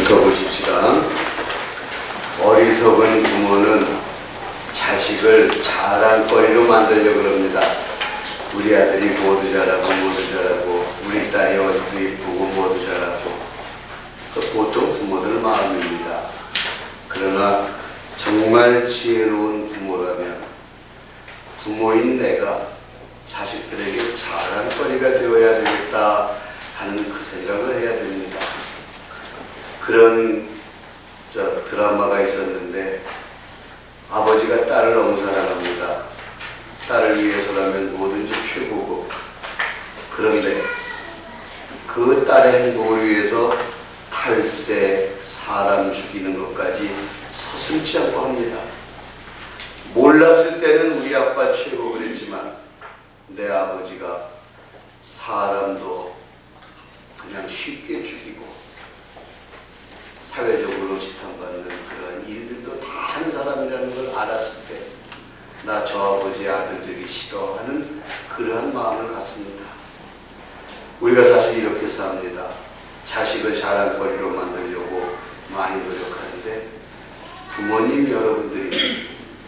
이제부터 보십시다. 어리석은 부모는 자식을 자랑거리로 만들려고 그럽니다. 우리 아들이 모두 잘하고 우리 딸이 어디도 이쁘고 모두 잘하고. 보통 부모들 마음입니다. 그러나 정말 지혜로운 부모라면 부모인 내가 자식들에게 자랑거리가 되어야 되겠다 하는 그 생각을 해야 됩니다. 그런 드라마가 있었는데 아버지가 딸을 너무 사랑합니다. 딸을 위해서라면 뭐든지 최고고, 그런데 그 딸의 행복을 위해서 탈세, 사람 죽이는 것까지 서슴지 않고 합니다. 몰랐을 때는 우리 아빠 최고 그랬지만 내 아버지가 사람도 그냥 쉽게 죽이고 사회적으로 지탄받는 그런 일들도 다 하는 사람이라는 걸 알았을 때 나 저 아버지의 아들 되기 싫어하는 그러한 마음을 갖습니다. 우리가 사실 이렇게 삽니다. 자식을 자랑거리로 만들려고 많이 노력하는데 부모님 여러분들이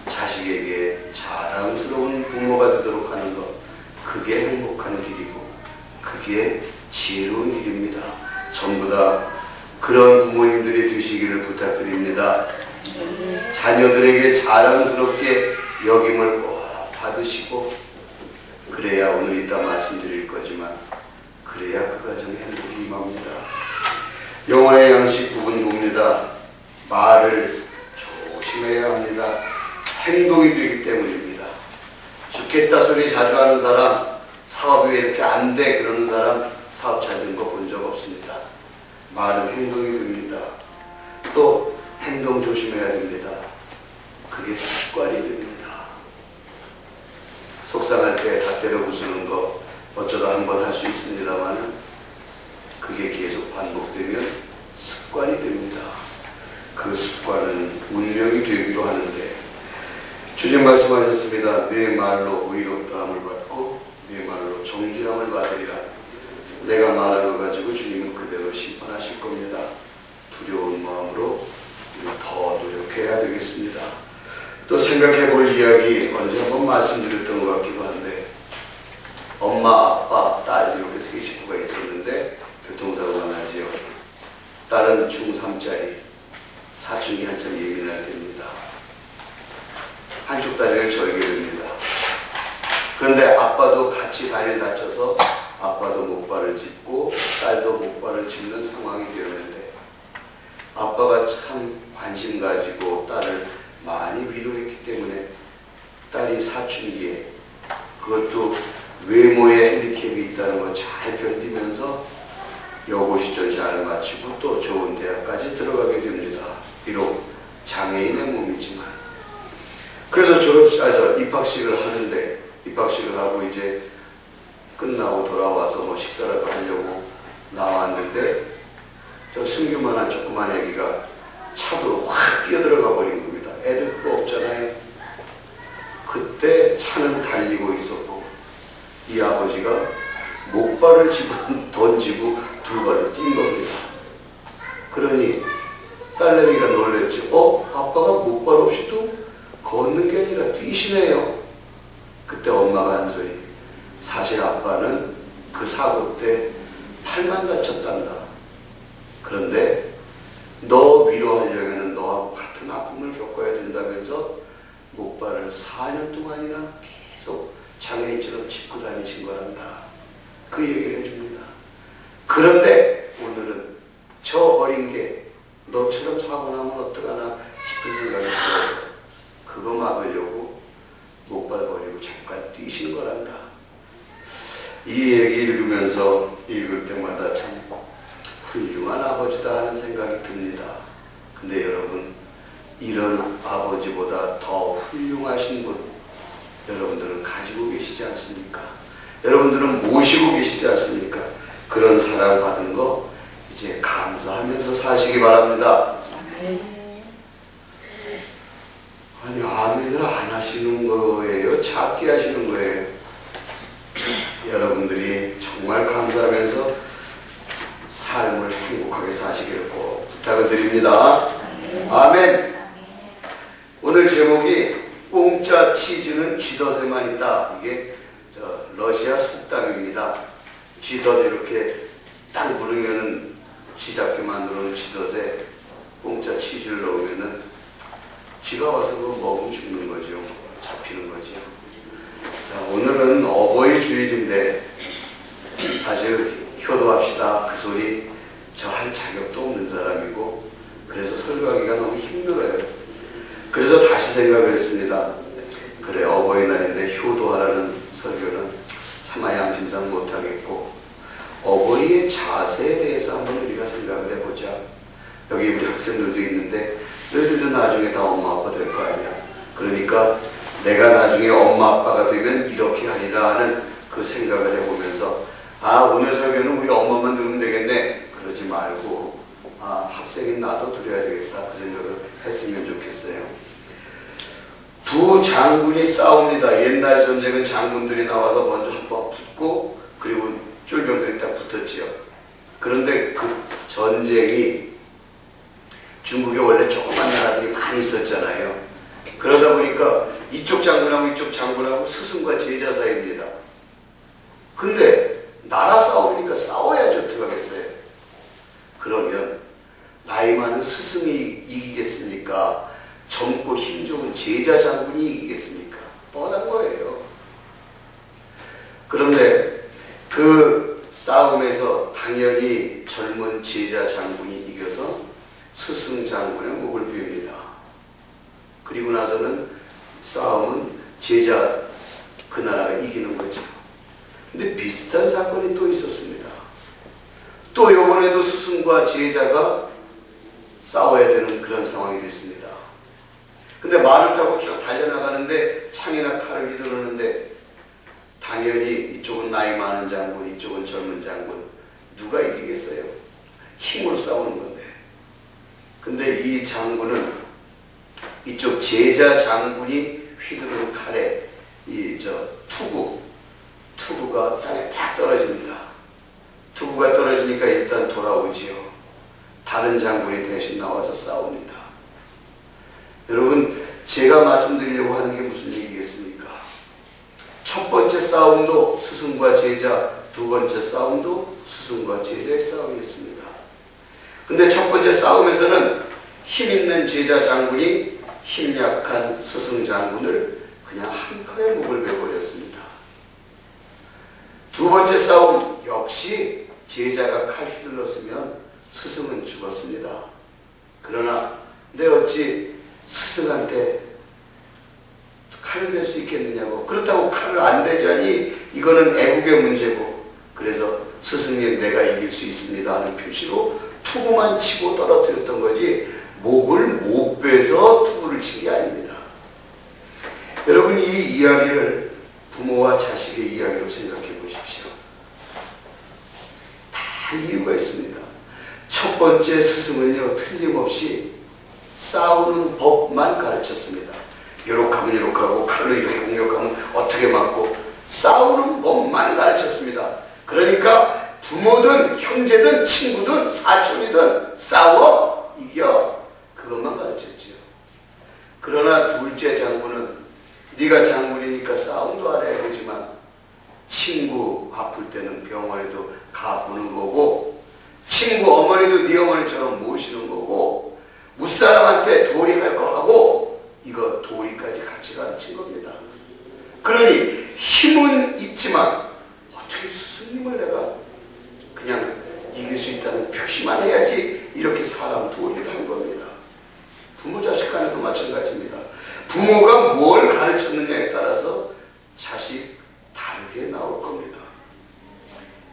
자식에게 자랑스러운 부모가 되도록 하는 것, 그게 행복한 길이고 그게 지혜로운 길입니다. 전부 다 그런 부모님들이 되시기를 부탁드립니다. 자녀들에게 자랑스럽게 여김을 꼭 받으시고, 그래야 오늘 이따 말씀드릴 거지만 그래야 그 가정에 행복이 임합니다. 영혼의 양식 부분입니다. 말을 조심해야 합니다. 행동이 되기 때문입니다. 죽겠다 소리 자주 하는 사람, 사업이 왜 이렇게 안 돼 그러는 사람 사업 잘 된 거 본 적 없습니다. 말은 행동이 됩니다. 또 행동 조심해야 됩니다. 그게 습관이 됩니다. 속상할 때 다 때려 부수는 거 어쩌다 한번 할 수 있습니다만 그게 계속 반복되면 습관이 됩니다. 그 습관은 운명이 되기도 하는데 주님 말씀하셨습니다. 내 말로 의롭다함을 받고 내 말로 정죄함을 받으리라. 내가 말한 것 가지고 주님은 그대로 심판하실 겁니다. 두려운 마음으로 더 노력해야 되겠습니다. 또 생각해 볼 이야기 언제 한번 말씀드렸던 것 같기도 한데, 엄마, 아빠, 딸 이렇게 세 식구가 있었는데 교통사고가 나지요. 딸은 중3짜리, 사춘기 한참 예민할 때입니다. 한쪽 다리를 절게 됩니다. 그런데 아빠도 같이 다리를 다쳐서 아빠도 목발을 짚고 딸도 목발을 짚는 상황이 되었는데, 아빠가 참 관심 가지고 딸을 많이 위로했기 때문에 딸이 사춘기에, 그것도 외모에 핸디캡이 있다는 걸 잘 견디면서 여고 시절 잘 마치고 또 좋은 대학까지 들어가게 됩니다. 비록 장애인의 몸이지만. 그래서 입학식을 하는데, 입학식을 하고 이제 끝나고 돌아와서 뭐 식사라도 하려고 나왔는데 저 승규만한 조그만 애기가 차도로 확 뛰어들어가 버린 겁니다. 애들 그거 없잖아요. 그때 차는 달리고 있었고 이 아버지가 목발을 던지고 두 발을 뛴 겁니다. 그러니 딸내미가 놀랬죠. 아빠가 목발 없이도 걷는 게 아니라 뛰시네요. 그때 엄마가 한 소리. 사실 아빠는 그 사고 때 팔만 다쳤단다. 그런데 너 위로하려면 너하고 같은 아픔을 겪어야 된다면서 목발을 4년 동안이나 계속 장애인처럼 짚고 다니신 거란다. 그 얘기를 해줍니다. 그런데 오늘은 저 어린 게 너처럼 사고 나면 어떡하나 싶은 생각이 들어서 그거 막으려고 목발 버리고 잠깐 뛰신 거란다. 이 얘기 읽을 때마다 참 훌륭한 아버지다 하는 생각이 듭니다. 근데 여러분, 이런 아버지보다 더 훌륭하신 분 여러분들은 가지고 계시지 않습니까? 여러분들은 모시고 계시지 않습니까? 그런 사랑 받은 거 이제 감사하면서 사시기 바랍니다. 아니, 아멘을 안 하시는 거예요? 작게 하시는 거예요? 여러분들이 정말 감사하면서 삶을 행복하게 사시기를 꼭 부탁을 드립니다. 아멘. 오늘 제목이 공짜 치즈는 쥐덫에만 있다. 이게 러시아 속담입니다. 쥐덫 이렇게 딱 물으면은 쥐 잡게 만들어놓은 쥐덫에 공짜 치즈를 넣으면은 쥐가 와서 그거 먹으면 죽는 거죠. 잡히는 거죠. 자, 오늘은 어버이 주일인데 사실 효도합시다 그 소리 저 할 자격도 없는 사람이고 그래서 설교하기가 너무 힘들어요. 그래서 다시 생각을 했습니다. 그래 어버이날인데 효도하라는 설교는 차마 양심상 못하겠고 어버이의 자세에 대해서 한번 우리가 생각을 해보자. 여기 우리 학생들도 있는데 너희들도 나중에 다 엄마 아빠 될 거 아니야. 그러니까 내가 나중에 엄마 아빠가 되면 이렇게 하리라 하는 그 생각을 해보면서 아 오늘 설교는 우리 엄마만 들으면 되겠네 그러지 말고 아 학생인 나도 들어야 되겠다 그 생각을 했으면 좋겠어요. 두 장군이 싸웁니다. 옛날 전쟁은 장군들이 나와서 먼저 한번 붙고 그리고 쫄병들이 딱 붙었지요. 그런데 그 전쟁이 중국에 원래 조그만 나라들이 많이 있었잖아요. 그러다 보니까 이쪽 장군하고 이쪽 장군하고 스승과 제자 사이입니다. 근데 나라 싸움이니까 싸워야지 어떡하겠어요. 그러면 나이 많은 스승이 이기겠습니까? 젊고 힘 좋은 제자 장군이 이기겠습니까? 뻔한 거예요. 그런데 그 싸움에서 당연히 젊은 제자 장군이 이겨서 스승 장군의 목을 베입니다. 그리고 나서는 싸움은 제자 그 나라가 이기는 거죠. 근데 비슷한 사건이 또 있었습니다. 또 이번에도 스승과 제자가 싸워야 되는 그런 상황이 됐습니다. 근데 말을 타고 쭉 달려나가는데 창이나 칼을 휘두르는데 당연히 이쪽은 나이 많은 장군, 이쪽은 젊은 장군. 누가 이기겠어요? 힘으로 싸우는 건데. 근데 이 장군은 이쪽 제자 장군이 휘두른 칼에 투구가 땅에 딱 떨어집니다. 투구가 떨어지니까 일단 돌아오지요. 다른 장군이 대신 나와서 싸웁니다. 여러분 제가 말씀드리려고 하는 게 무슨 얘기겠습니까? 첫 번째 싸움도 스승과 제자, 두 번째 싸움도 스승과 제자의 싸움이었습니다. 근데 첫 번째 싸움에서는 힘 있는 제자 장군이 힘 약한 스승 장군을 그냥 한 칼에 목을 베버렸습니다. 두 번째 싸움 역시 제자가 칼 휘둘렀으면 스승은 죽었습니다. 그러나 내 어찌 스승한테 칼을 댈 수 있겠느냐고. 그렇다고 칼을 안 대자니 이거는 애국의 문제고 그래서 스승님 내가 이길 수 있습니다 하는 표시로 투구만 치고 떨어뜨렸던 거지 목을 못 베서 투구를 친 게 아닙니다. 여러분 이 이야기를 부모와 자식의 이야기로 생각해 보십시오. 다 이유가 있습니다. 첫 번째 스승은요 틀림없이 싸우는 법만 가르쳤습니다. 이렇게 하면 이렇게 하고 칼로 이렇게 공격하면 어떻게 맞고 싸우는 법만 가르쳤습니다. 그러니까 부모든 형제든 친구든 사촌이든 싸워 이겨 그것만 가르쳤지요. 그러나 둘째 장군은 네가 장군이니까 싸움도 알아야 되지만 친구 아플 때는 병원에도 가보는 거고 친구 어머니도 네 어머니처럼 모시는 거고 무사람한테 도리할 거 하고 이거 도리까지 같이 가르친 겁니다. 그러니 힘은 있지만 어떻게 스승님을 내가 그냥 이길 수 있다는 표시만 해야지 이렇게 사람 도리를 한 겁니다. 부모 자식 간에도 마찬가지입니다. 부모가 뭘 가르쳤느냐에 따라서 자식 다르게 나올 겁니다.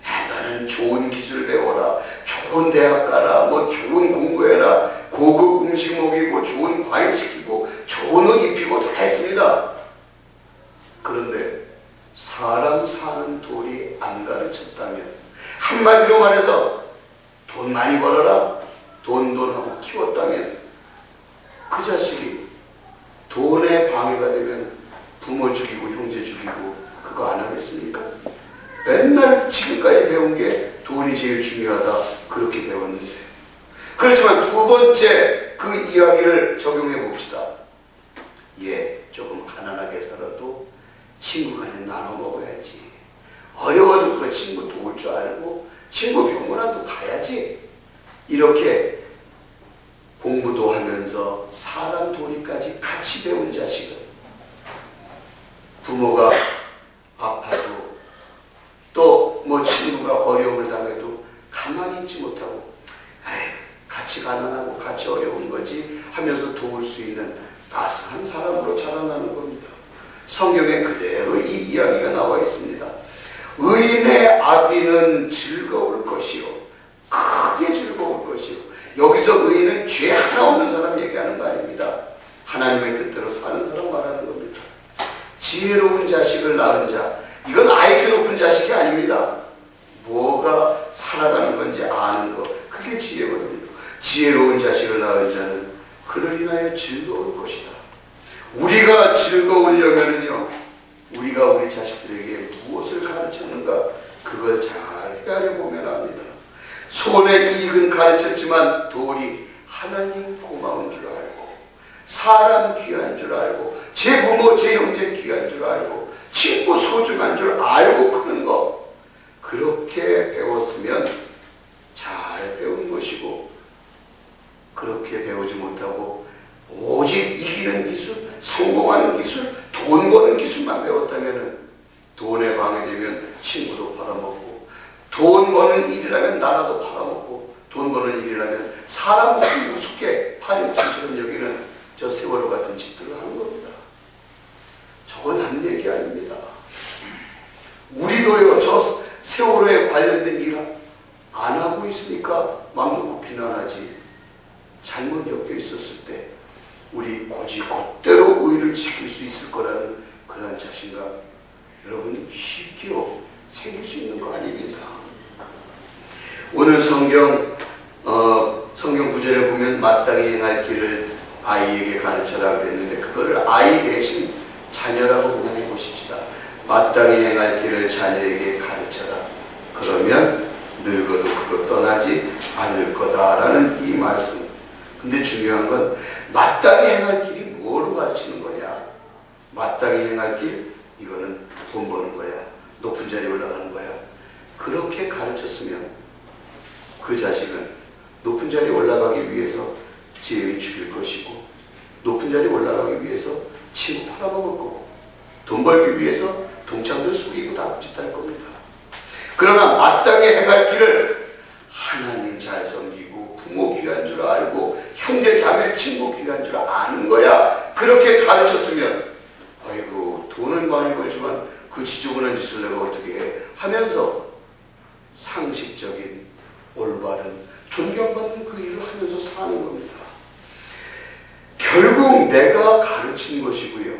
야, 너는 좋은 기술 배워라, 좋은 대학 가라, 뭐 좋은 공부해라, 고급 음식 먹이고 좋은 과일 시키고 좋은 옷 입히고 다 했습니다. 그런데 사람 사는 도리 안 가르쳤다면 한마디로 말해서 돈 많이 벌어라 돈하고 키웠다면 그 자식이 돈에 방해가 되면 부모 죽이고 형제 죽이고 그거 안 하겠습니까? 맨날 지금까지 배운 게 돈이 제일 중요하다 그렇게 배웠는데 그렇지만 두 번째 그 이야기를 적용해 봅시다. 조금 가난하게 살아도 친구 간에 나눠 먹어야지. 어려워도 그 친구 도울 줄 알고 친구 병원에도 가야지. 이렇게 공부도 하면서 사람 도리까지 같이 배운 자식은 부모가 아파도 또 뭐 친구가 어려움을 당해도 가만히 있지 못하고 같이 가난하고 같이 어려운 거지 하면서 도울 수 있는 따스한 사람으로 자라나는 겁니다. 성경에 그대로 이 이야기가 나와 있습니다. 의인의 아비는 즐거울 것이요, 크게 즐거울 것이요. 여기서 의인은 죄 하나 없는 사람 얘기하는 거 아닙니다. 하나님의 뜻대로 사는 사람 말하는 겁니다. 지혜로운 자식을 낳은 자, 이건 IQ 높은 자식이 아닙니다. 뭐가 살아가는 건지 아는 거, 그게 지혜거든요. 지혜로운 자식을 낳은 자는 그를 인하여 즐거울 것이다. 우리가 즐거우려면요, 우리가 우리 자식들에게 무엇을 가르쳤는가, 그걸 잘 헤아려 보면 압니다. 손에 이익은 가르쳤지만 도리 하나님 고마운 줄 알고, 사람 귀한 줄 알고, 제 부모 제 형제 귀한 줄 알고, 친구 소중한 줄 알고 크는 거, 그렇게 배웠으면 잘 배운 것이고, 그렇게 배우지 못하고 오직 이기는 기술, 성공하는 기술, 돈 버는 기술만 배웠다면 돈에 방해되면 친구도 팔아먹고, 돈 버는 일이라면 나라도 팔아먹고, 돈 버는 일이라면 사람 우습게 파렴치처럼 여기는 저 세월호 같은 짓들을 하는 겁니다. 저건 남 얘기 아닙니다. 우리도요, 저 세월호에 관련된 일 안 하고 있으니까 맘 놓고 비난하지. 잘못 엮여 있었을 때 우리 곧대로 의를 지킬 수 있을 거라는 그런 자신감, 여러분 쉽게 생길 수 있는 거 아닙니다. 오늘 성경 구절에 보면 마땅히 행할 길을 아이에게 가르쳐라 그랬는데, 그거를 아이 대신 자녀라고 그냥 해보십시다. 마땅히 행할 길을 자녀에게 가르쳐라. 그러면 늙어도 그거 떠나지 않을 거다라는 이 말씀. 근데 중요한 건 마땅히 행할 길이 뭐로 가르치는 거냐? 마땅히 행할 길, 이거는 돈 버는 거야, 높은 자리에 올라가는 거야. 그렇게 가르쳤으면 그 자식은 높은 자리에 올라가기 위해서 지혜를 죽일 것이고, 높은 자리에 올라가기 위해서 친구 팔아먹을 거고, 돈 벌기 위해서 동창들 속이고 납짓할 겁니다. 그러나 마땅히 행할 길을 하나님 잘 섬기고, 부모 귀한 줄 알고, 형제 자매 친구 귀한 줄 아는 거야. 그렇게 가르쳤으면 아이고 돈은 많이 벌지만 그 지저분한 짓을 내가 어떻게 해 하면서 상식적인 올바른 존경받는 그 일을 하면서 사는 겁니다. 결국 내가 가르친 것이고요,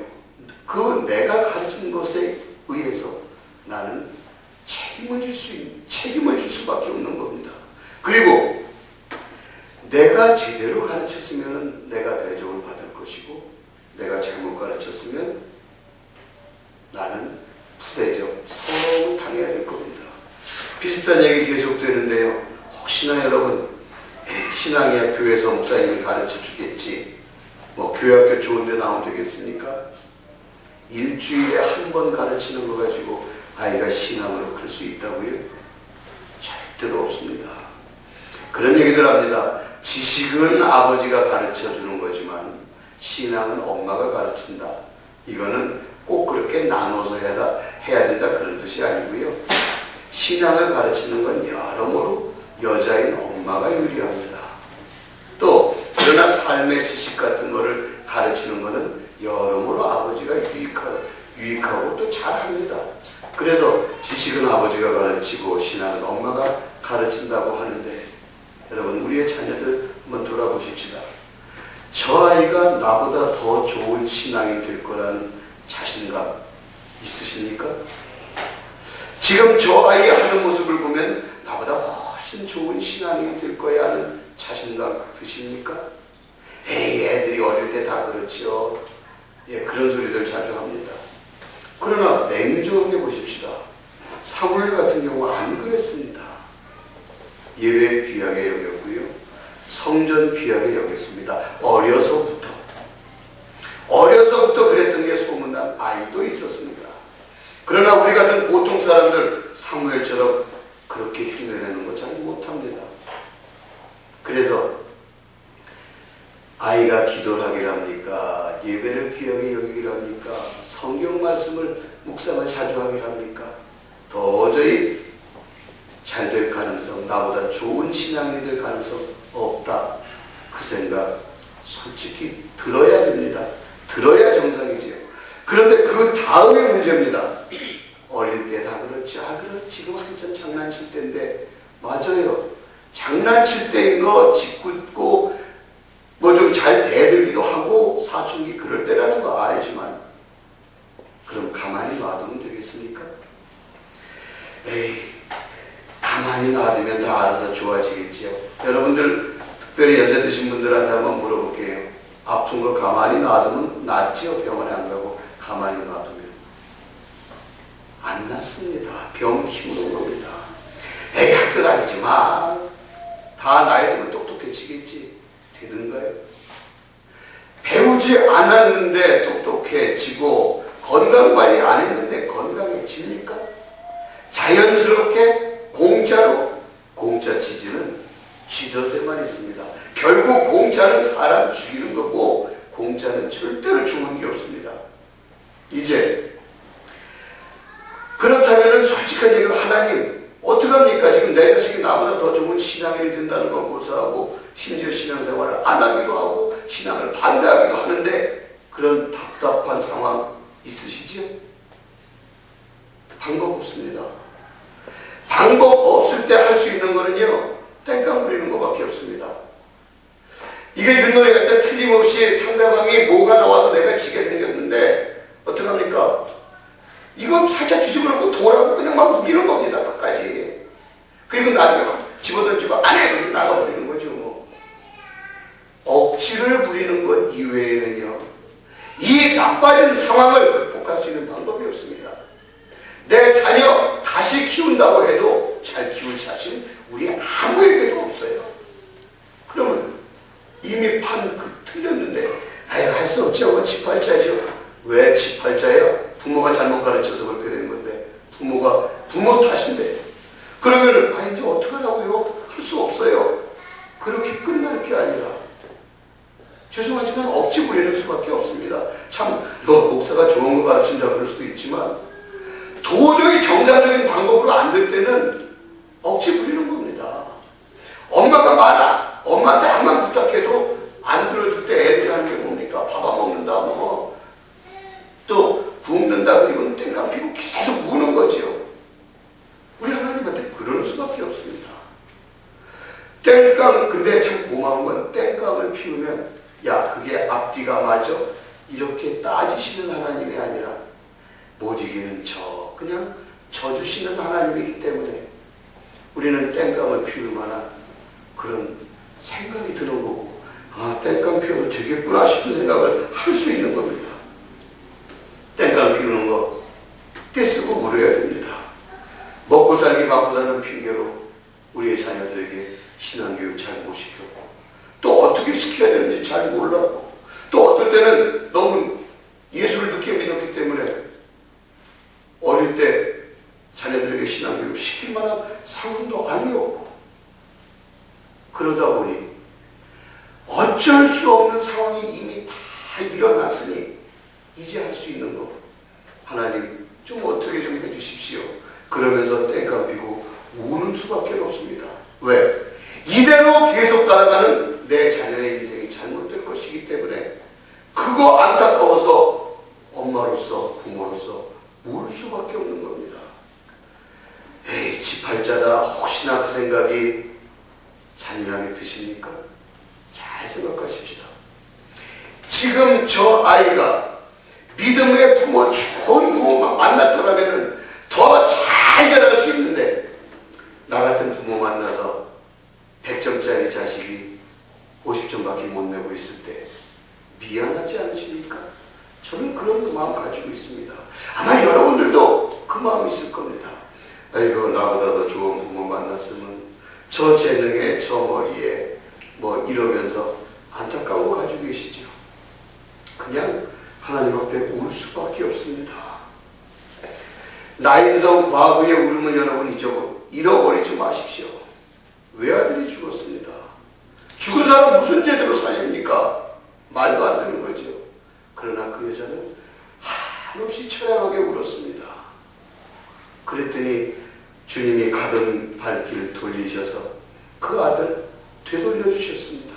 그 내가 가르친 것에 의해서 나는 책임을 질 수밖에 없는 겁니다. 그리고 내가 제대로 가르쳤으면 내가 대접을 받을 것이고, 내가 잘못 가르쳤으면 나는 부대접, 서러움을 당해야 될 겁니다. 비슷한 얘기 계속되는데요. 혹시나 여러분, 신앙이야 교회에서 목사님이 가르쳐 주겠지, 뭐 교회학교 좋은 데 나오면 되겠습니까? 일주일에 한 번 가르치는 거 가지고 아이가 신앙으로 클 수 있다고요? 절대로 없습니다. 그런 얘기들 합니다. 지식은 아버지가 가르쳐 주는 거지만 신앙은 엄마가 가르친다. 이거는 꼭 그렇게 나눠서 해야 된다 그런 뜻이 아니고요. 신앙을 가르치는 건 여러모로 여자인 엄마가 유리합니다. 또 그러나 삶의 지식 같은 거를 가르치는 거는 여러모로 아버지가 유익하고 또 잘합니다. 그래서 지식은 아버지가 가르치고 신앙은 엄마가 가르친다고 하는데, 여러분 우리의 자녀들 한번 돌아보십시다. 저 아이가 나보다 더 좋은 신앙이 될 거라는 자신감 있으십니까? 지금 저 아이 하는 모습을 보면 나보다 훨씬 좋은 신앙이 될 거야 하는 자신감 드십니까? 에이, 애들이 어릴 때 다 그렇지요. 그런 소리들 자주 합니다. 그러나 냉정하게 보십시다. 사무엘 같은 경우 안 그랬습니다. 예외 귀하게 여겼고요. 성전 귀하게 여겼습니다. 어려서부터 그랬던 게 소문난 아이도 있었습니다. 그러나 우리 같은 보통 사람들 사무엘처럼 그렇게 흉내내는 거 잘 못합니다. 그래서 아이가 기도를 하기를 합니까? 예배를 귀하게 여기기를 합니까? 성경 말씀을 묵상을 자주 하기를 합니까? 도저히 잘 될 가능성, 나보다 좋은 신앙이 될 가능성 없다. 그 생각 솔직히 들어야 됩니다. 들어야 정상이지요. 그런데 그 다음에 문제입니다. 어릴 때 다 그렇죠. 그럼 지금 한참 장난칠 때인데. 맞아요. 장난칠 때인 거 짓궂고 뭐 좀 잘 대들기도 하고 사춘기 그럴 때라는 거 알지만 그럼 가만히 놔두면 되겠습니까? 에이, 가만히 놔두면 다 알아서 좋아지겠지요. 여러분들 특별히 연세 드신 분들한테 한번 물어볼게요. 아픈 거 가만히 놔두면 낫지요? 병원에 안 가고 가만히 놔두면 안 낫습니다. 병 키우는 겁니다. 에이, 학교 다니지 마. 다 나이 들면 똑똑해지겠지. 되든가요? 배우지 않았는데 똑똑해지고 건강관리 안 했는데 건강해집니까? 자연스럽게 공짜로, 공짜 치즈는 쥐덫에만 있습니다. 결국 공짜는 사람 죽이는 거고 공짜는 절대로 좋은 게 없습니다. 이제 그렇다면 솔직한 얘기로 하나님 어떡합니까? 지금 내 자식이 나보다 더 좋은 신앙인이 된다는 건 고사하고 심지어 신앙생활을 안 하기도 하고 신앙을 반대하기도 하는데 그런 답답한 상황 있으시지요? 방법 없습니다. 방법 없을 때 할 수 있는 거는요, 땡깡 부리는 것밖에 없습니다. 이게 윷놀이 갈 때 틀림없이 상대방이 뭐가 나와서 내가 지게 생겼는데 어떡합니까? 이거 살짝 뒤집어 놓고 돌아고 그냥 막 우기는 겁니다. 끝까지. 그리고 나중에 집어던지고 안 해! 그러고 나가버리는 거죠. 뭐. 억지를 부리는 것 이외에는요, 이 나빠진 상황을 극복할 수 있는 방법이 없습니다. 내 자녀 다시 키운다고 해도 잘 키울 자신 우리 아무에게도 없어요. 그러면 이미 틀렸는데 할 수 없죠. 치팔자죠. 왜 치팔자예요? 부모가 잘못 가르쳐서 그렇게 된 건데 부모 탓인데 그러면은 이제 어떡하라고요? 할 수 없어요. 그렇게 끝날 게 아니라 죄송하지만 억지 부리는 수밖에 없습니다. 참 목사가 좋은 거 가르친다 그럴 수도 있지만 도저히 정상적인 방법으로 안 될 때는 억지 부리는 겁니다. 엄마가 많아. 엄마한테 한번 부탁해도 안 들어줄 때 애들이 하는 게 뭡니까? 밥 안 먹는다 뭐 또 굶는다 그리고 땡깡 피고 계속 우는 거지요. 우리 하나님한테 그럴 수밖에 없습니다. 근데 참 고마운 건 땡깡을 피우면 야 그게 앞뒤가 맞아? 이렇게 따지시는 하나님이 아니라 못 이기는 그냥 져주시는 하나님이기 때문에 우리는 땡깡을 피울 만한 그런 생각이 드는 거고 땡깡 피워도 되겠구나 싶은 생각을 할 수 있는 겁니다. 땡깡 피우는 거 떼쓰고 물어야 됩니다. 먹고 살기 바쁘다는 핑계로 우리의 자녀들에게 신앙교육 잘 못 시켰고 또 어떻게 시켜야 되는지 잘 몰랐고 또 어떨 때는 너무 예수를 늦게 믿었기 때문에 어릴 때 자녀들에게 신앙교육 시킬 만한 상황도 아니었고 그러다 보니 어쩔 수 없는 상황이 이미 다 일어났으니 이제 할 수 있는 거 하나님 좀 어떻게 좀 해주십시오. 그러면서 땡깡 피고 우는 수밖에 없습니다. 왜? 이대로 계속 따라가는 내 자녀의 인생이 잘못될 것이기 때문에 그거 안타까워서 엄마로서 부모로서 울 수밖에 없는 겁니다. 에이 지팔자다 혹시나 그 생각이 잔인하게 드십니까? 잘 생각하십시다. 지금 저 아이가 믿음의 부모, 좋은 부모만 만났더라면 더 잘 자랄 수 있는데 나 같은 부모 만나서 100점짜리 자식이 50점밖에 못 내고 있을 때 미안하지 않으십니까? 저는 그런 마음 가지고 있습니다. 아마 여러분들도 그 마음 있을 겁니다. 아이고 나보다 더 좋은 부모 만났으면 저 재능에 저 머리에 뭐 이러면서 안타까운 거 가지고 계시죠. 그냥 하나님 앞에 울 수밖에 없습니다. 나인성 과거의 울음은 여러분 잃어버리지 마십시오. 외아들이 죽었습니다. 죽은 사람 무슨 죄로 살립니까? 말도 안 되는 거죠. 그러나 그 여자는 한없이 처량하게 울었습니다. 그랬더니 주님이 가던 발길 돌리셔서 그 아들 되돌려 주셨습니다.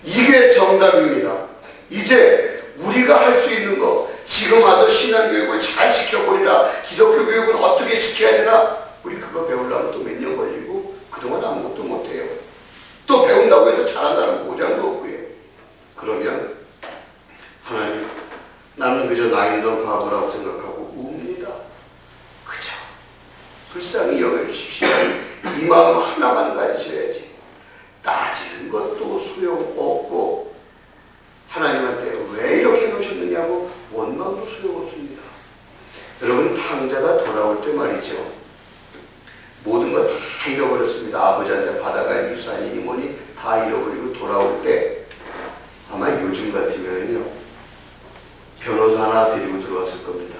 이게 정답입니다. 이제 우리가 할 수 있는 거, 지금 와서 신앙교육을 잘 시켜버리라, 기독교 교육은 어떻게 시켜야 되나, 우리 그거 배우려면 또 몇 년 걸리고 그동안 아무것도 못해요. 또 배운다고 해서 잘한다는 보장도 없고요. 그러면 하나님, 나는 그저 나인성 과거라고 생각하고 웁니다. 그저 불쌍히 여겨주십시오. 이 마음 하나만 가지셔야지. 따지는 것도 소용없고 하나님한테 왜 이렇게 해놓으셨느냐고 원망도 소용없습니다. 여러분, 탕자가 돌아올 때 말이죠, 모든 것 다 잃어버렸습니다. 아버지한테 받아갈 유산이니 뭐니 다 잃어버리고 돌아올 때 아마 요즘 같으면요 변호사 하나 데리고 들어왔을 겁니다.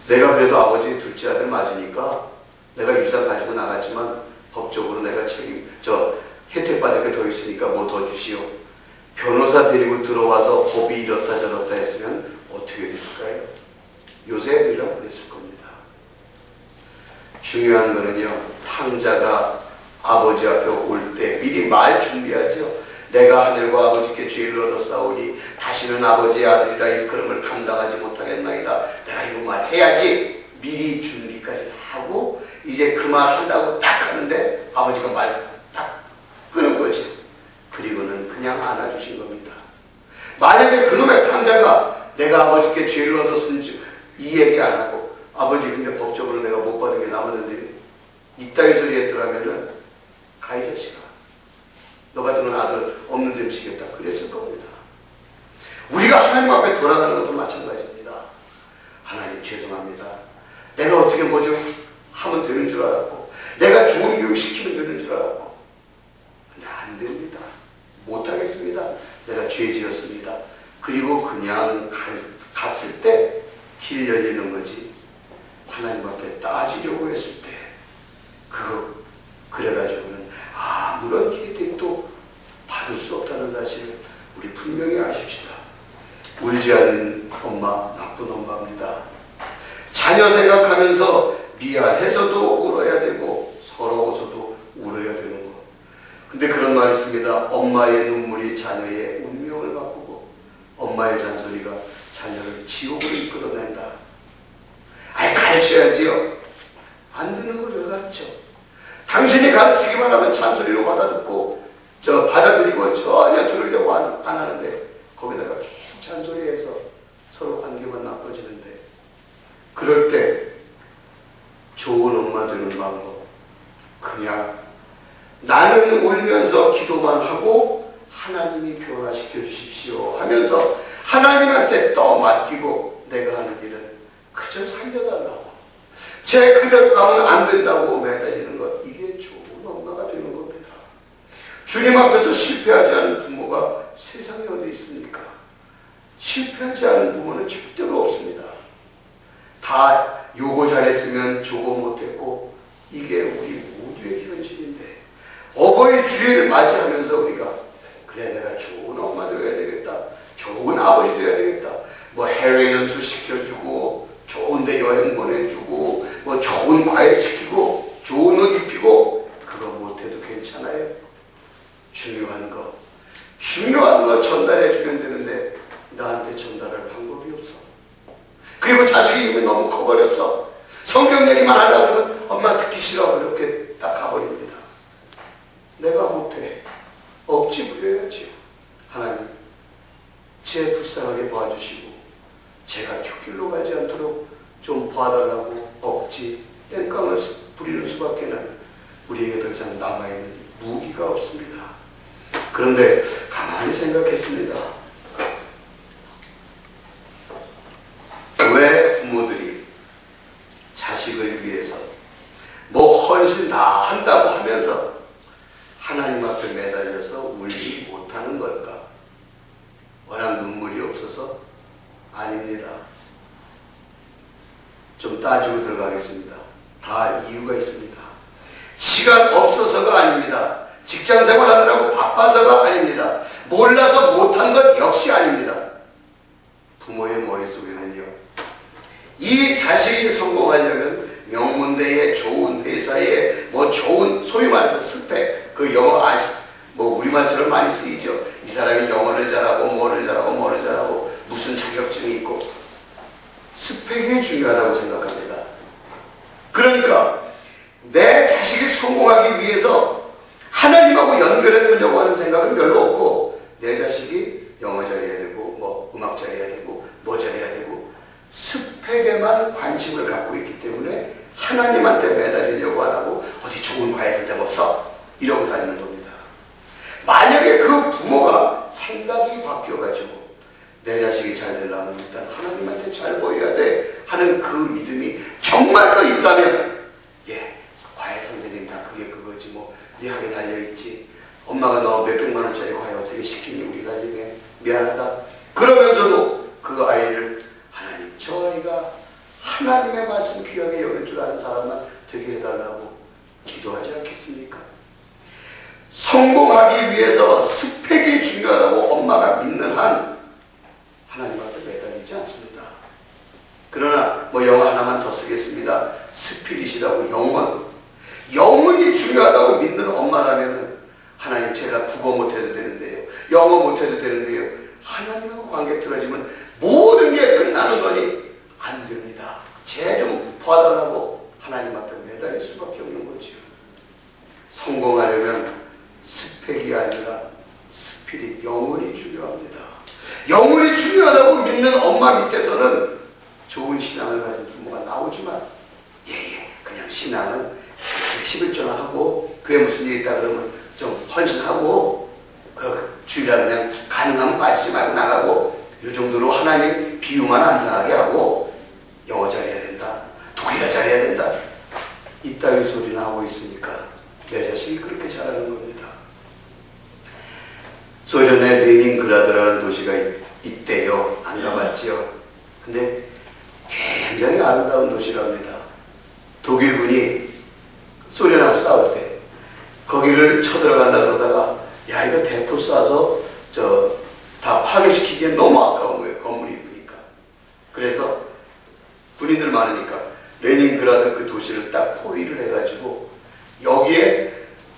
내가 그래도 아버지 둘째 아들 맞으니까 내가 유산 가지고 나갔지만 법적으로 내가 혜택 받을 게 더 있으니까 뭐 더 주시오. 변호사 데리고 들어와서 법이 이렇다 저렇다 했으면 어떻게 됐을까요? 요새 애들이랑 그랬을 겁니다. 중요한 거는요, 탕자가 아버지 앞에 올 때 미리 말 준비하죠. 내가 하늘과 아버지께 죄를 얻었사오니 다시는 아버지의 아들이라 일컬음을 감당하지 못하겠나이다. 내가 이거 말 해야지. 미리 준비까지 하고 이제 그 말 한다고 딱 하는데 아버지가 말 딱 끄는 거죠. 그리고는 그냥 안아주신 겁니다. 만약에 그놈의 탕자가 내가 아버지께 죄를 얻었은지 이 얘기 안 하고, 아버지 근데 법적으로 내가 못 받은 게 남았는데 이따위 소리 했더라면은 가 이 자식아, 너 같은 건 아들 없는 셈 치겠다 그랬을 겁니다. 우리가 하나님 앞에 돌아가는 것도 마찬가지입니다. 하나님 죄송합니다. 내가 어떻게 뭐죠 하면 되는 줄 알았고, 내가 좋은 교육 시키면 되는 줄 알았고, 근데 안 됩니다. 못하겠습니다. 내가 죄 지었습니다. 그리고 그냥 갔을 때 길 열리는 거지, 하나님 앞에 따지려고 했을 때 그래가지고는 아무런 혜택도 받을 수 없다는 사실을 우리 분명히 아십시다. 울지 않는 엄마 나쁜 엄마입니다. 자녀 생각하면서 미안해서도 울어야 되고 서러워서도 울어야 되는 거. 근데 그런 말이 있습니다. 엄마의 눈물이 자녀의 운명을 바꾸고 엄마의 잔소리가 자녀를 지옥으로 이끌어낸다. 가르쳐야지요. 안 되는 걸 왜 가르쳐? 당신이 가르치기만 하면 잔소리로 받아들이고 전혀 들으려고 안 하는데 거기다가 계속 잔소리해서 서로 관계만 나빠지는데, 그럴 때 좋은 엄마 되는 방법, 그냥 나는 울면서 기도만 하고 하나님이 변화시켜 주십시오 하면서 하나님한테 떠맡기고 내가 하는 일은 그저 살려달라고, 제 그대로 가면 안 된다고 매달리는 것, 이게 좋은 엄마가 되는 겁니다. 주님 앞에서 실패하지 않은 부모가 세상에 어디 있습니까? 실패하지 않은 부모는 절대로 없습니다. 다 요거 잘했으면 저거 못했고, 이게 우리 모두의 현실인데, 어버이 주일을 맞이하면서 우리가 그래 내가 좋은 엄마 되어야 되겠다, 좋은 아버지 되어야 되겠다, 뭐 해외 연수 시켜주고 좋은 데 여행 보내주고 뭐 좋은 과일 시키고 좋은 옷 입히고, 그거 못해도 괜찮아요. 중요한 거 전달해 주면 되는데 나한테 전달할 방법이 없어. 그리고 자식이 이미 너무 커버렸어. 성경 얘기만 하려고 그러면 엄마 듣기 싫어, 이렇게 딱 가버립니다. 내가 못해. 억지 부려야지. 하나님, 제 불쌍하게 봐주시고 제가 푯길로 가지 않도록 좀 봐달라고 억지 땡깡을 부리는 수밖에는 우리에게 더 이상 남아있는 무기가 없습니다. 그런데 가만히 생각했습니다. 왜 부모들이 자식을 위해서 뭐 헌신 다 한다고 하면서 하나님 몰라서 못한 것 역시 아닙니다. 부모의 머릿속에는요, 이 자식이 성공하려면 명문대에, 좋은 회사에, 뭐 좋은, 소위 말해서 스펙, 그 영어 뭐 우리말처럼 많이 쓰이죠. 이 사람이 영어를 잘하고 뭐를 잘하고 무슨 자격증이 있고, 스펙이 중요하다고 생각합니다. 그러니까 내 자식이 성공하기 위해서 하나님하고 연결해 두려고 하는 생각은 별로 없고, 내 자식이 영어 잘해야 되고 뭐 음악 잘해야 되고 뭐 잘해야 되고 스펙에만 관심을 갖고 있기 때문에 하나님한테 매달리려고 안 하고 어디 좋은 과외 선생 없어? 이러고 다니는 겁니다. 만약에 그 부모가 생각이 바뀌어가지고 내 자식이 잘 되려면 일단 하나님한테 잘 보여야 돼 하는 그 믿음이 정말로 있다면, 예, 과외 선생님 다 그게 그거지 뭐 네 학에 달려있지, 엄마가 너 몇백만 원짜리 과외 어떻게 시키니 우리 사정에 미안하다 그러면서도 그 아이를 하나님, 저 아이가 하나님의 말씀 귀하게 여길 줄 아는 사람만 되게 해달라고 기도하지 않겠습니까? 성공하기 위해서 스펙이 중요하다고 엄마가 믿는 한 하나님 앞에 매달리지 않습니다. 그러나 뭐 영어 하나만 더 쓰겠습니다. 스피릿이라고 영혼이 중요하다고 믿는 엄마라면, 하나님 제가 국어 못해도 되는데요, 영어 못해도 되는데요, 하나님하고 관계 틀어지면 모든 게 끝나는 거니 안 됩니다. 쟤 좀 봐달라고 하나님 앞에 매달릴 수밖에 없는 거죠. 성공하려면 스펙이 아니라 스피릿, 영혼이 중요합니다. 영혼이 중요하다고 믿는 엄마 밑에서는 좋은 신앙을 가진 부모가 나오지만, 그냥 신앙은 11조나 하고 교회 무슨 일 있다 그러면 좀 헌신하고 그 주일날 그냥 가능하면 빠지지 말고 나가고 이 정도로 하나님 비유만 안 상하게 하고 영어 잘해야 된다, 독일어 잘해야 된다, 이따위 소리나 하고 있으니까 내 자식이 그렇게 잘하는 겁니다. 소련의 레닌그라드라는 도시가 있대요. 안 가봤지요. 근데 굉장히 아름다운 도시랍니다. 독일군이 소련하고 싸울 때 거기를 쳐들어간다 그러다가, 야, 이거 대포 쏴서 다 파괴시키기엔 너무 아까운 거예요. 건물이 이쁘니까. 그래서 군인들 많으니까 레닌그라드 그 도시를 딱 포위를 해가지고 여기에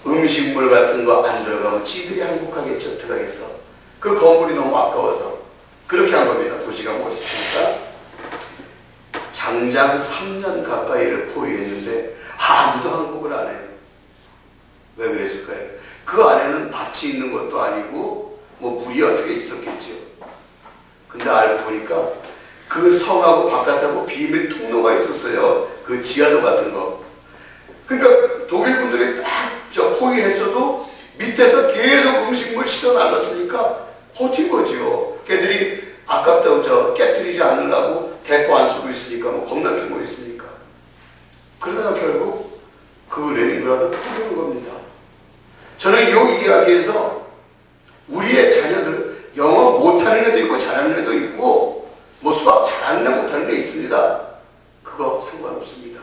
음식물 같은 거 안 들어가면 지들이 항복하겠죠. 어떡하겠어. 그 건물이 너무 아까워서 그렇게 한 겁니다. 도시가 멋있으니까. 장장 3년 가까이를 포위했는데 아무도 항복을 안 해요. 왜 그랬을까요? 그 안에는 밭이 있는 것도 아니고 뭐 물이 어떻게 있었겠죠. 근데 알고 보니까 그 성하고 바깥하고 비밀 통로가 있었어요. 그 지하도 같은 거. 그러니까 독일군들이 딱 포위했어도 밑에서 계속 음식물 실어 날랐으니까 버틴 거죠. 걔들이 아깝다고 깨트리지 않으려고 대포 안 쏘고 있으니까 뭐 겁나게 뭐 있으니까. 그러다가 결국 그 레닌그라드 포기한 겁니다. 저는 이 이야기에서 우리의 자녀들, 영어 못하는 애도 있고 잘하는 애도 있고 뭐 수학 잘하는 애 못하는 애 있습니다. 그거 상관없습니다.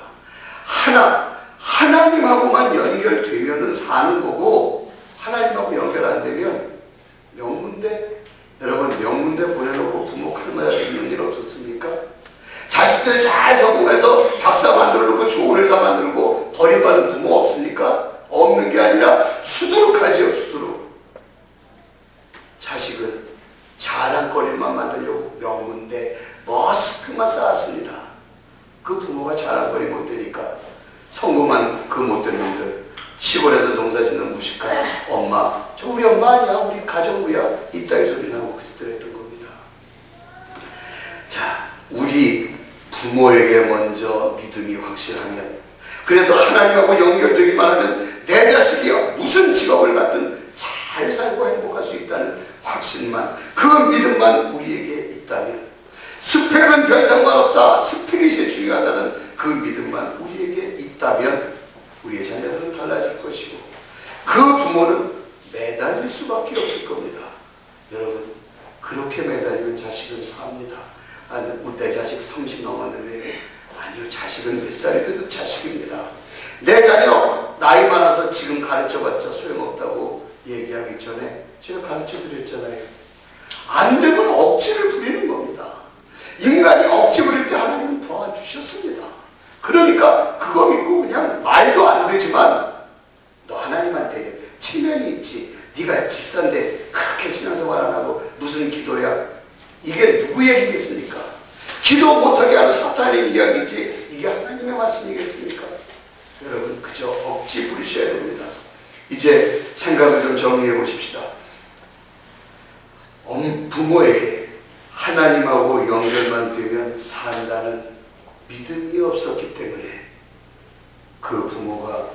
하나님하고만 연결되면은 사는 거고, 하나님하고 연결 안 되면 명문대, 여러분 명문대 보내놓고 부모 칼맞아 죽는 일 없었습니까? 자식들 잘 성공해서 박사 만들어놓고 좋은 회사 만들고 버림받은 부모 없습니까? 없는 게 아니라 수두룩하지요. 수두룩. 자식을 자랑거리만 만들려고 명문대 뭐 스펙만 쌓았습니다. 그 부모가 자랑거리 못 되니까 성공한 그 못된 놈들, 시골에서 농사짓는 무식한 엄마, 저 우리 엄마 아니야, 우리 가정부야, 이따위 소리 나고 그짓들 했던 겁니다. 자, 우리 부모에게 먼저 믿음이 확실하면, 그래서 하나님하고 연결되기만 하면 내 자식이 무슨 직업을 갖든 잘 살고 행복할 수 있다는 확신만, 그 믿음만 우리에게 있다면, 스펙은 별 상관없다, 스피릿이 중요하다는 그 믿음만 우리에게 있다면 우리의 자녀들은 달라질 것이고, 그 부모는 매달릴 수밖에 없을 겁니다. 여러분, 그렇게 매달리면 자식은 삽니다. 내 자식 30 넘었는데, 아니요, 자식은 몇 살이 돼도 자식입니다. 내 자녀 나이 많아서 지금 가르쳐봤자 소용없다고 얘기하기 전에 제가 가르쳐 드렸잖아요. 안 되면 억지를 부리는 겁니다. 인간이 억지 부릴 때 하나님은 도와주셨습니다. 그러니까 그거 믿고 그냥 말도 안 되지만 너 하나님한테 체면이 있지. 네가 집사인데 그렇게 신앙생활 안 하고 무슨 기도야? 이게 누구 얘기겠습니까? 기도 못하게 하는 사탄의 이야기지 이게 하나님의 말씀이겠습니까? 여러분 그저 억지 부리셔야 됩니다. 이제 생각을 좀 정리해 보십시다. 부모에게 하나님하고 연결만 되면 산다는 믿음이 없었기 때문에 그 부모가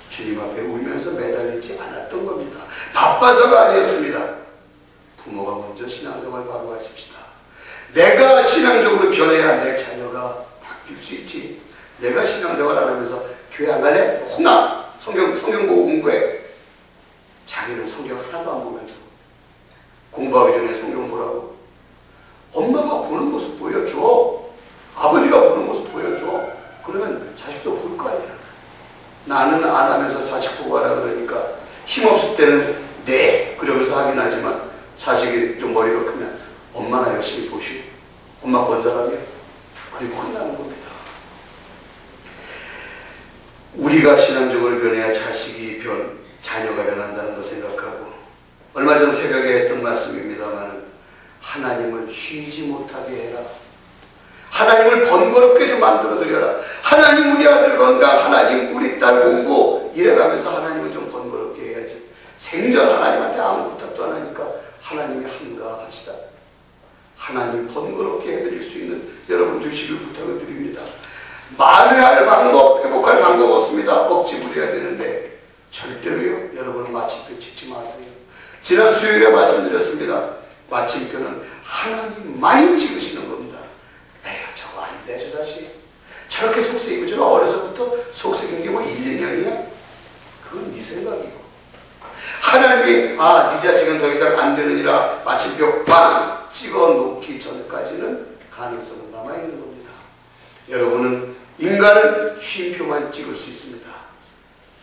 주님 앞에 울면서 매달리지 않았던 겁니다. 바빠서가 아니었습니다. 부모가 먼저 신앙생활 바로 하십시다. 내가 신앙적으로 변해야 내 자녀가 바뀔 수 있지. 내가 신앙생활 안 하면서 교회 안 갈래? 혼나! 성경 보고 공부해. 자기는 성경 하나도 안 보면서 공부하기 전에 성경 보라고. 엄마가 보는 모습 보여줘. 아버지가 보는 모습 보여줘. 그러면 자식도 볼 거 아니야. 나는 안 하면서 자식 보고 하라 그러니까 힘없을 때는 네 그러면서 하긴 하지만 자식이 좀 머리가 크면 엄마나 열심히 보시고 엄마 권사라며 그리고 끝나는 겁니다. 우리가 신앙적으로 변해야 자녀가 변한다는 거 생각하고 얼마 전 새벽에 했던 말씀입니다만 하나님을 쉬지 못하게 해라. 하나님을 번거롭게 좀 만들어드려라. 하나님 우리 아들 건강, 하나님 우리 딸 공부 이래가면서 하나님을 좀 번거롭게 해야지. 생전 하나님한테 아무 부탁도 안 하니까 하나님이 한가하시다. 하나님 번거롭게 해드릴 수 있는 여러분 되시길 부탁을 드립니다. 만회할 방법, 회복할 방법 없습니다. 억지 부려야 되는데 절대로요. 여러분은 마침표 찍지 마세요. 지난 수요일에 말씀드렸습니다. 마침표는 하나님만이 찍으시는 겁니다. 에휴 저거 안 돼 저 자식. 저렇게 속색이고 저거 어려서부터 속색인 게 뭐 1, 2년이야? 그건 네 생각이고. 하나님이 네 자식은 더 이상 안 되느니라 마침표 빵 찍어 놓기 전까지는 가능성은 남아있는 겁니다. 여러분은 인간은 쉼표만 찍을 수 있습니다.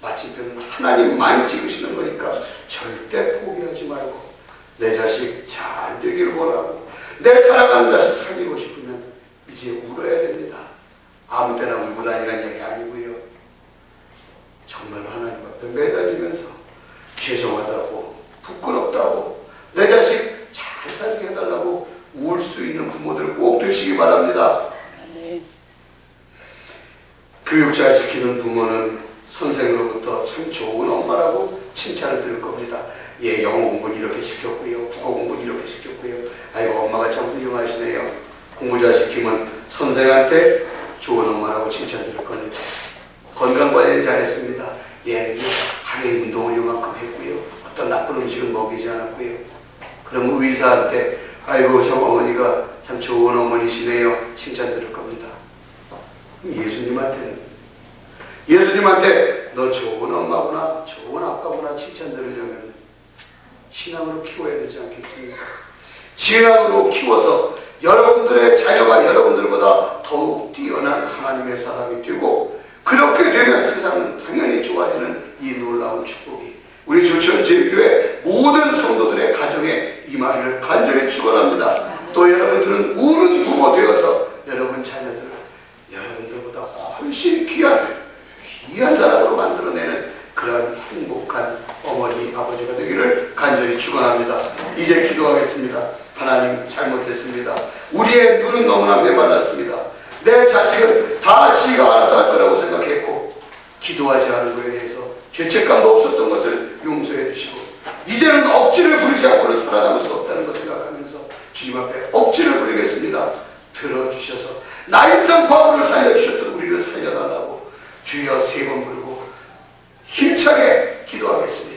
마침표는 하나님만 찍으시는 거니까 절대 포기하지 말고 내 자식 잘 되기를 원하고 내 사랑하는 자식 살리고 싶으면 이제 울어야 됩니다. 아무 때나 울고 다니라는 얘기 아니고요. 정말 하나님 앞에 매달리면서 죄송하다고 부끄럽다고 내 자식 잘 살게 해달라고 울 수 있는 부모들 꼭 되시기 바랍니다. 교육 잘 시키는 부모는 선생으로부터 참 좋은 엄마라고 칭찬을 들을 겁니다. 예, 영어 공부는 이렇게 시켰고요. 국어 공부는 이렇게 시켰고요. 아이고 엄마가 참 훌륭하시네요. 공부 잘 시키면 선생한테 좋은 엄마라고 칭찬 들을 겁니다. 건강관리 잘했습니다. 예, 하루에 운동을 요만큼 했고요. 어떤 나쁜 음식은 먹이지 않았고요. 그럼 의사한테 아이고 참 어머니가 참 좋은 어머니시네요. 칭찬 들을 겁니다. 예수님한테 너 좋은 엄마구나 좋은 아빠구나 칭찬 들으려면 신앙으로 키워야 되지 않겠습니까? 신앙으로 키워서 여러분들의 자녀가 여러분들보다 더욱 뛰어난 하나님의 사람이 되고 그렇게 되면 세상은 당연히 좋아지는 이 놀라운 축복이 우리 조천제일교회 모든 성도들의 가정에 임하기를 간절히 축원합니다. 또 여러분들은 우는 부모 되어서 여러분 자녀들을 여러분들보다 훨씬 귀한 사람으로 만들어내는 그런 행복한 어머니 아버지가 되기를 간절히 축원합니다. 이제 기도하겠습니다. 하나님 잘못했습니다. 우리의 눈은 너무나 메말랐습니다. 내 자식은 다 지가 알아서 할 거라고 생각했고 기도하지 않은 거에 대해서 죄책감도 없었던 것을 용서해 주시고 이제는 억지를 부리지 않고는 살아남을 수 없다는 것을 생각하면서 주님 앞에 억지를 부리겠습니다. 들어주셔서 나 인생 과부를 살려주셨던 우리를 살려달라고 주여 3번 부르고 힘차게 기도하겠습니다.